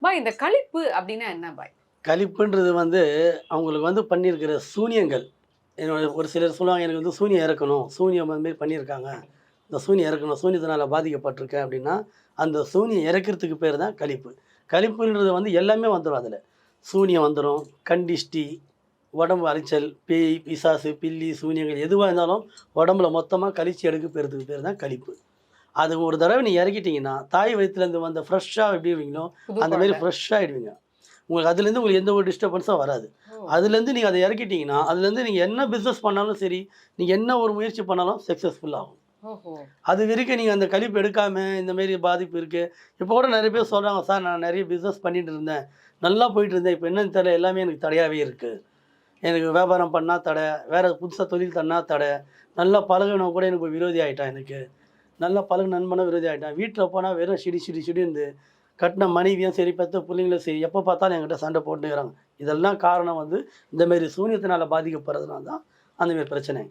பாய் இந்த கழிப்பு அப்படின்னா என்ன பாய்? கழிப்புன்றது வந்து அவங்களுக்கு வந்து பண்ணியிருக்கிற சூனியங்கள். என்னோட ஒரு சிலர் சொல்லுவாங்க, "எனக்கு வந்து சூனியம் இறக்கணும். சூனியம் அது மாரி பண்ணியிருக்காங்க. இந்த சூனியம் இறக்கணும். சூனியத்தினால பாதிக்கப்பட்டுருக்கேன்." அப்படின்னா, அந்த சூனியம் இறக்கிறதுக்கு பேர் தான் கழிப்பு. கழிப்புன்றது வந்து எல்லாமே வந்துரும் அதுல. சூனியம் வந்துரும், கண்திஷ்டி, உடம்பு அலைச்சல், பேய், பிசாசு, பில்லி, சூனியங்கள் எதுவா இருந்தாலும் உடம்புல மொத்தமா கழிச்சு எடுக்க போறதுக்கு பேர் தான் கழிப்பு. அது ஒரு தடவ நீங்க இறக்கிட்டீங்கன்னா, தாய் வயித்துலேருந்து வந்த ஃப்ரெஷ்ஷா எப்படி இருப்பீங்களோ, புது அந்த மாரி குழந்தை. ஃப்ரெஷ்ஷா ஆயிடுவீங்க. உங்களுக்கு அதுலேருந்து உங்களுக்கு எந்த ஒரு டிஸ்டர்பன்ஸும் வராது. ஓ! அதுலேருந்து நீங்க அத இறக்கிட்டீங்கன்னா, அதுலேருந்து நீங்க என்ன பிசினஸ் பண்ணாலும் சரி, நீங்க என்ன ஒரு முயற்சி பண்ணாலும் சக்சஸ்ஃபுல் ஆகும். ஓஹோ! அது வரைக்கும் நீங்க அந்த கழிப்பு எடுக்காம, இந்த மாரி பாதிப்பு இருக்கு. இப்போ கூட நெறைய பேர் சொல்றாங்க, "சார் நான் நெறைய பிசினஸ் பண்ணிட்டு இருந்தேன். நல்லா போயிட்டு இருந்தேன். இப்ப என்னன்னு தெரியல. எல்லாமே எனக்கு தடையாவே இருக்கு. எனக்கு வியாபாரம் பண்ணா தடை, வேற புதுசா தொழில் பண்ணா தடை. நல்லா பழகுனவன் கூட எனக்கு விரோதி ஆயிட்டான் எனக்கு." நல்லா பழகுன நண்பனும் விரோதி ஆயிட்டான். வீட்ல போனா வெறும் சிடி சிடி சிடின்னு கட்டின மனைவியும் சரி, பெத்த புள்ளைங்களும் சரி, எப்ப பார்த்தாலும் என்கிட்ட சண்டை போட்டுக்கிறாங்க. இதெல்லாம் காரணம் வந்து இந்த மாரி சூனியத்தினால பாதிக்கப்படுறதுனால தான் அந்த மாரி பிரச்சனை.